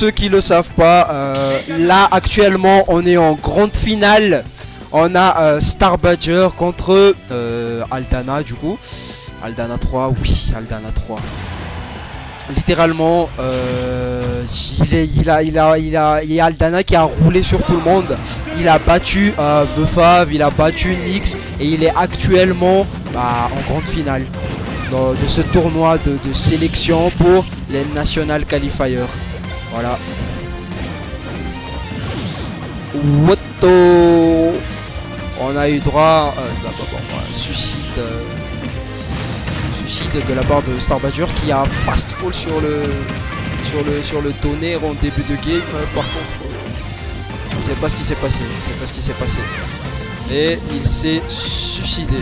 ceux qui le savent pas, là actuellement on est en grande finale. On a Star Badger contre Aldana du coup. Aldana 3, oui, Aldana 3. Littéralement, il y a Aldana qui a roulé sur tout le monde. Il a battu The Fav, il a battu Nyx et il est actuellement en grande finale de ce tournoi de sélection pour les National Qualifiers. Voilà. Woto. On a eu droit à un suicide de la part de Star Badger qui a fast fall sur le tonnerre en début de game. Par contre, je ne sais pas ce qui s'est passé. Et il s'est suicidé.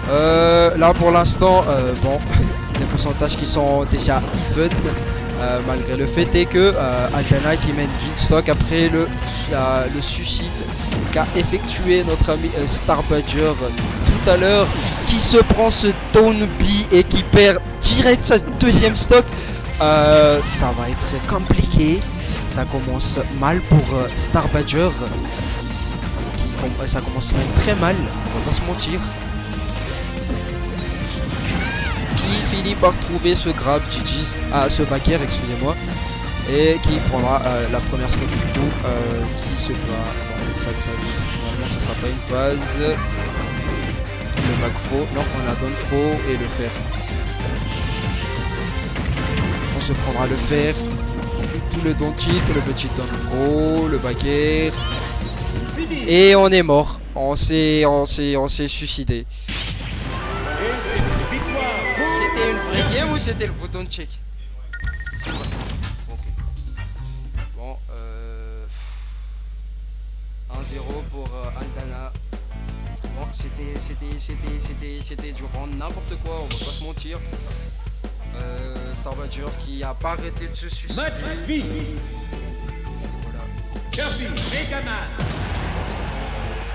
Là pour l'instant, bon, les pourcentages qui sont déjà even. Malgré le fait est que Aldana qui mène d'une stock après le suicide qu'a effectué notre ami Star Badger tout à l'heure, qui se prend ce down B et qui perd direct sa deuxième stock. Ça va être compliqué. Ça commence mal pour Star Badger. Ça commence très mal, on va pas se mentir. Qui finit par trouver ce grab GG's, ce backer, excusez-moi, et qui prendra la première stock du coup, qui se fera. Normalement ça sera pas une phase. Le Macfro, non, on a Donfro et le fer. On se prendra le fer, tout le Dontit, le petit Donfro, le backer, et on est mort. On s'est suicidé. C'était une vraie game ou c'était le bouton de check? Ok. Bon, 1-0 pour Aldana. Bon, c'était durant n'importe quoi, on va pas se mentir. Star Badger qui a pas arrêté de se suicider. Voilà. Kirby, Megaman.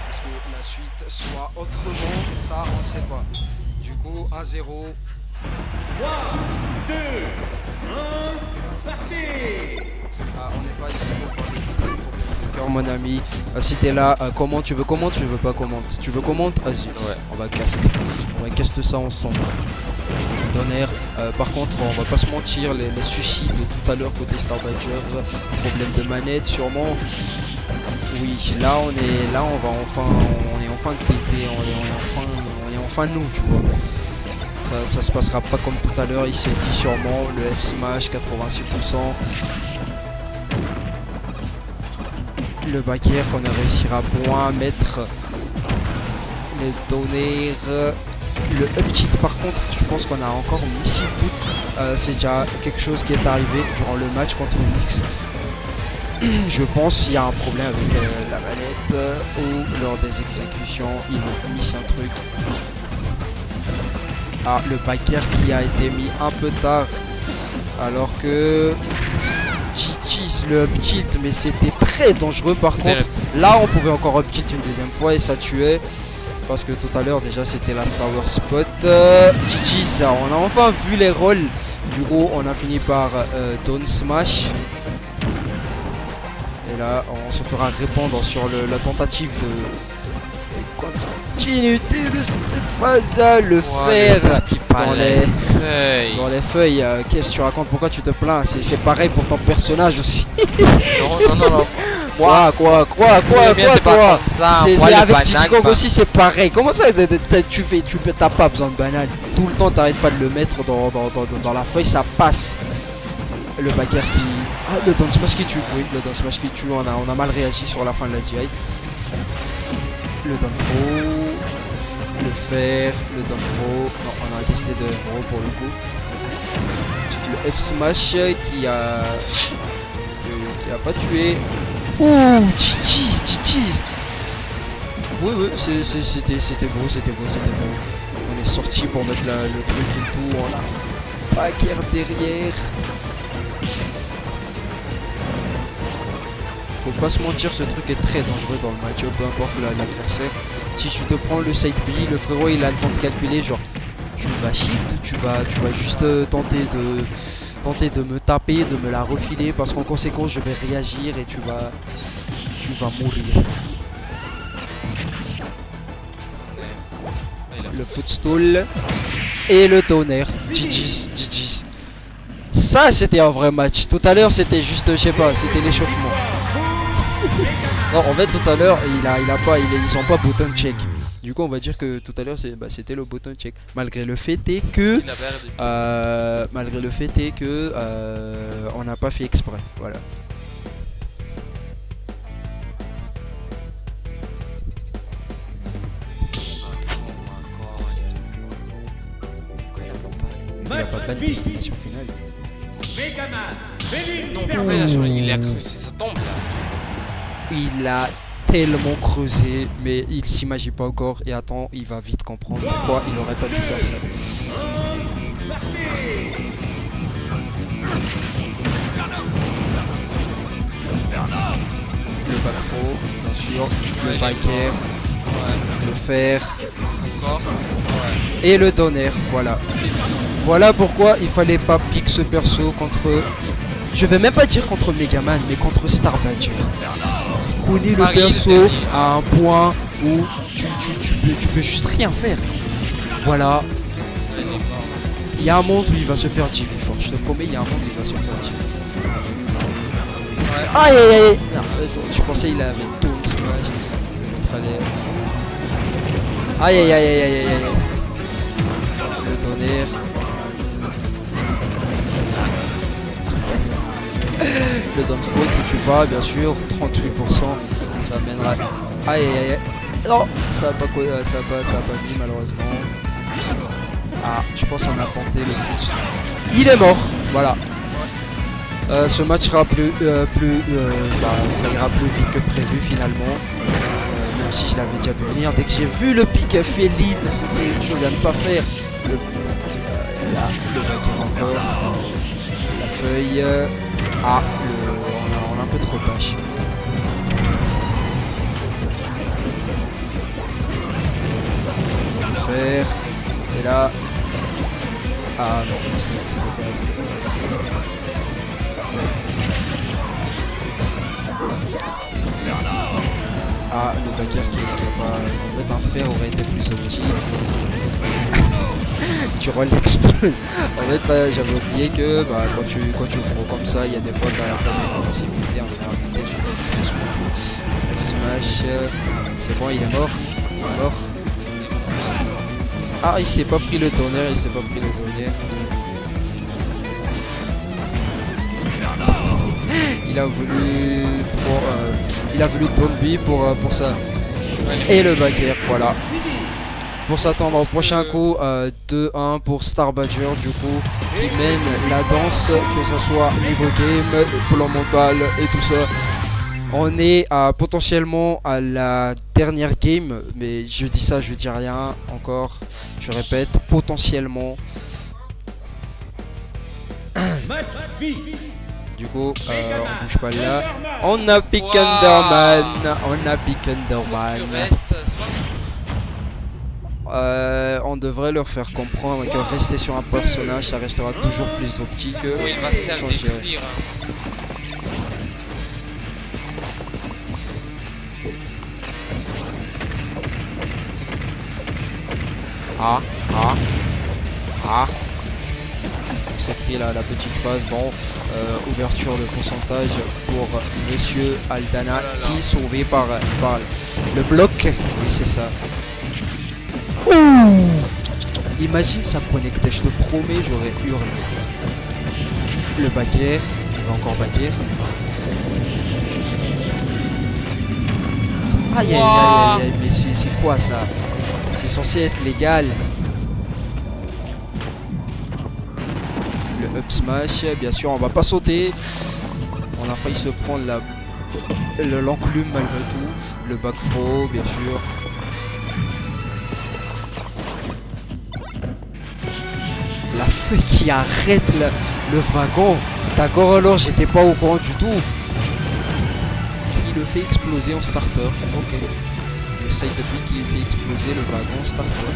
Est-ce que la suite soit autrement? Ça, on ne sait pas. Du coup, 1-0. 3, 2, 1, partez! On n'est pas ici pour parler de problème de cœur, mon ami. Si t'es là, comment tu veux pas comment? Tu veux comment? Vas-y, ouais, on va cast ça ensemble. Tonnerre. Par contre, on va pas se mentir, les suicides de tout à l'heure côté Star Badger, problème de manette sûrement. Oui, là on est enfin TT, on est enfin nous, tu vois. Ça se passera pas comme tout à l'heure, il s'est dit sûrement le F smash 86%. Le backer qu'on a réussira à mettre. Les tonnerres. Le up tilt par contre, je pense qu'on a encore missile boot. C'est déjà quelque chose qui est arrivé durant le match contre Nyx. Je pense qu'il y a un problème avec la manette ou lors des exécutions, ils ont mis un truc. Le backer qui a été mis un peu tard alors que GG's le up tilt, mais c'était très dangereux par contre. Là on pouvait encore up tilt une deuxième fois et ça tuait. Parce que tout à l'heure déjà c'était la sour spot. GG's, on a enfin vu les rôles. Du coup on a fini par down smash. Et là on se fera répondre sur la tentative de continuité de cette phase. Le fer dans les feuilles. Qu'est-ce que tu racontes? Pourquoi tu te plains? C'est pareil pour ton personnage aussi. Non. Quoi toi? C'est avec Titkog aussi, c'est pareil. Comment ça t'as pas besoin de banane? Tout le temps t'arrêtes pas de le mettre dans la feuille, ça passe. Le backer qui... le down smash qui tue. Oui, le down smash qui tue, on a mal réagi sur la fin de la DI. Le down throw, le fer, le down throw. Non, on a décidé de héros pour le coup. Le F smash qui a pas tué. Ouh, GG's. Oui, c'était beau. On est sorti pour mettre le truc et tout. On a pas guerre derrière. Faut pas se mentir, ce truc est très dangereux dans le match, peu importe l'adversaire. Si tu te prends le side B, le frérot il a le temps de calculer, genre tu vas shield ou tu vas juste tenter tenter de me taper, de me la refiler parce qu'en conséquence je vais réagir et tu vas mourir. Le footstool et le tonnerre. GG's, GG's. Ça c'était un vrai match. Tout à l'heure c'était juste, je sais pas, c'était l'échauffement. Non, en fait tout à l'heure ils ont pas button check. Du coup on va dire que tout à l'heure c'était le button check. Malgré le fait est que on n'a pas fait exprès. Voilà. Il n'y a pas de ban destination finale. Non, pourquoi il a cru, ça tombe là. Il a tellement creusé, mais il s'imagine pas encore. Et attends, il va vite comprendre pourquoi il aurait pas dû faire ça. Le backthrow, bien sûr, le biker, le fer, Encore. et le donner, voilà. Voilà pourquoi il fallait pas pique ce perso contre... Je vais même pas dire contre Megaman, mais contre Star Badger. Connais le perso à un point où tu peux juste rien faire. Voilà. Il y a un monde où il va se faire diver fort. Je te promets, il y a un monde où il va se faire diver fort. Aïe aïe aïe. Non, je pensais il avait Tone Smash. Aïe aïe aïe aïe aïe aïe aïe. Le tonnerre. Le Domspoil qui tue pas, bien sûr, 38%, ça mènera. Aïe aïe aïe. Non, ça va pas mis malheureusement. Ah, je pense qu'on a tenté le foot. Il est mort, voilà. Ce match sera ça ira plus vite que prévu finalement. Même si je l'avais déjà vu venir. Dès que j'ai vu le pic féline, c'était une chose à ne pas faire. Là, le bateau encore. La feuille. Ah, on a un peu trop tâche. Faire. Et là. Ah non, c'est pas. Ah, le backer qui est pas. En fait, un fer aurait été plus optique. Tu l'explose. En fait, j'avais oublié que quand tu frôles comme ça, il y a des fois que tu as des invincibilités en réalité. F smash. C'est bon, il est mort. Il est mort. Ah, il s'est pas pris le tonnerre, il a voulu tomber pour ça. Et le backer, voilà. Pour s'attendre au prochain coup, 2-1 pour Star Badger, du coup, qui mène la danse, que ce soit niveau game, plan mental et tout ça. On est potentiellement à la dernière game, mais je dis ça, je dis rien encore. Je répète, potentiellement. Du coup, on bouge pas là. On a pick Underman. On devrait leur faire comprendre que rester sur un personnage, ça restera toujours plus optique. Oui, il va se faire détruire. Ah. C'est pris là la petite phase. Bon, ouverture de pourcentage pour Monsieur Aldana qui est sauvé par le bloc. Oui, c'est ça. Ouh! Imagine ça connectait, je te promets, j'aurais hurlé. Le backer, il va encore backer. Aïe aïe aïe aïe, mais c'est quoi ça? C'est censé être légal. Le up smash, bien sûr, on va pas sauter. On a failli se prendre l'enclume malgré tout. Le back throw, bien sûr. La feuille qui arrête le wagon. D'accord, alors j'étais pas au courant du tout. Qui le fait exploser en starter. Ok. Le side up qui fait exploser le wagon starter.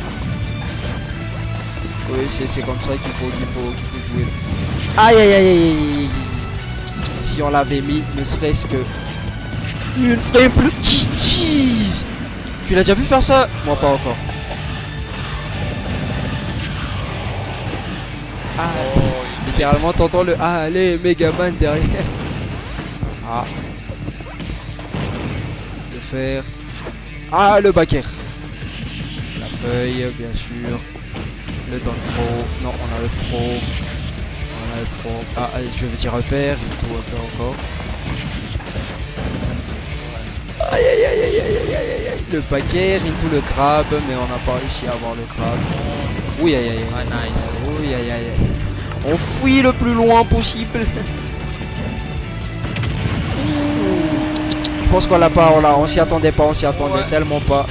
Oui, c'est comme ça qu'il faut jouer. Aïe aïe aïe aïe. Si on l'avait mis, ne serait-ce que une frame plus. Jeez. Tu l'as déjà vu faire ça? Moi pas encore. Ah, littéralement t'entends le ah allez Megaman derrière. Ah. Le fer. Ah le backer. La feuille bien sûr. Le down throw. Non on a le pro. On a le pro. Ah je veux dire repère. Tout repère encore. Aïe aïe aïe aïe aïe aïe aïe aïe. Le backer into le grab mais on n'a pas réussi à avoir le grab. Oui aïe aïe aïe. Ah, nice. Oui aïe aïe aïe. On fouille le plus loin possible. Je pense qu'on l'a pas, on s'y attendait pas, on s'y attendait tellement pas.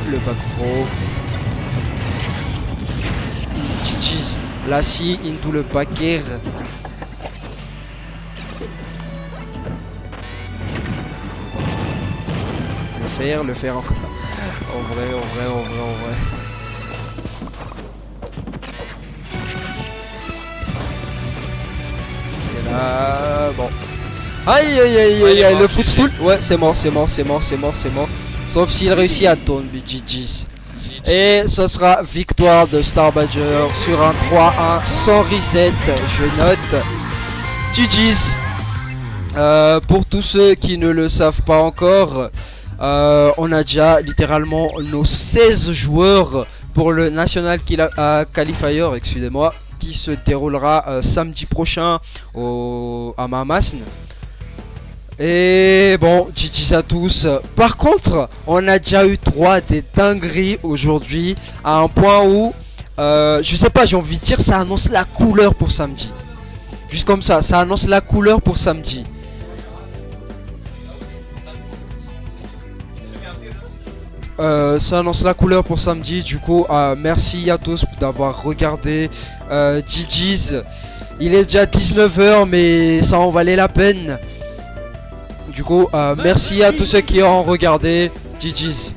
Le back throw. GG's. La si into le backer. Le faire encore. En vrai. Et là, bon. Aïe aïe aïe aïe aïe, le footstool. Ouais, c'est mort. Sauf s'il réussit à tourner, GG's. Et ce sera victoire de Star Badger sur un 3-1 sans reset, je note. GG's. Pour tous ceux qui ne le savent pas encore, on a déjà littéralement nos 16 joueurs pour le National Qualifier, excusez-moi, qui se déroulera samedi prochain à Mamasn. Et bon, GG's à tous. Par contre, on a déjà eu 3 des dingueries aujourd'hui, à un point où, je sais pas, j'ai envie de dire, ça annonce la couleur pour samedi. Juste comme ça annonce la couleur pour samedi. Ça annonce la couleur pour samedi. Du coup, merci à tous d'avoir regardé. GG's. Il est déjà 19 h, mais ça en valait la peine. Du coup, merci à tous ceux qui ont regardé. GG's.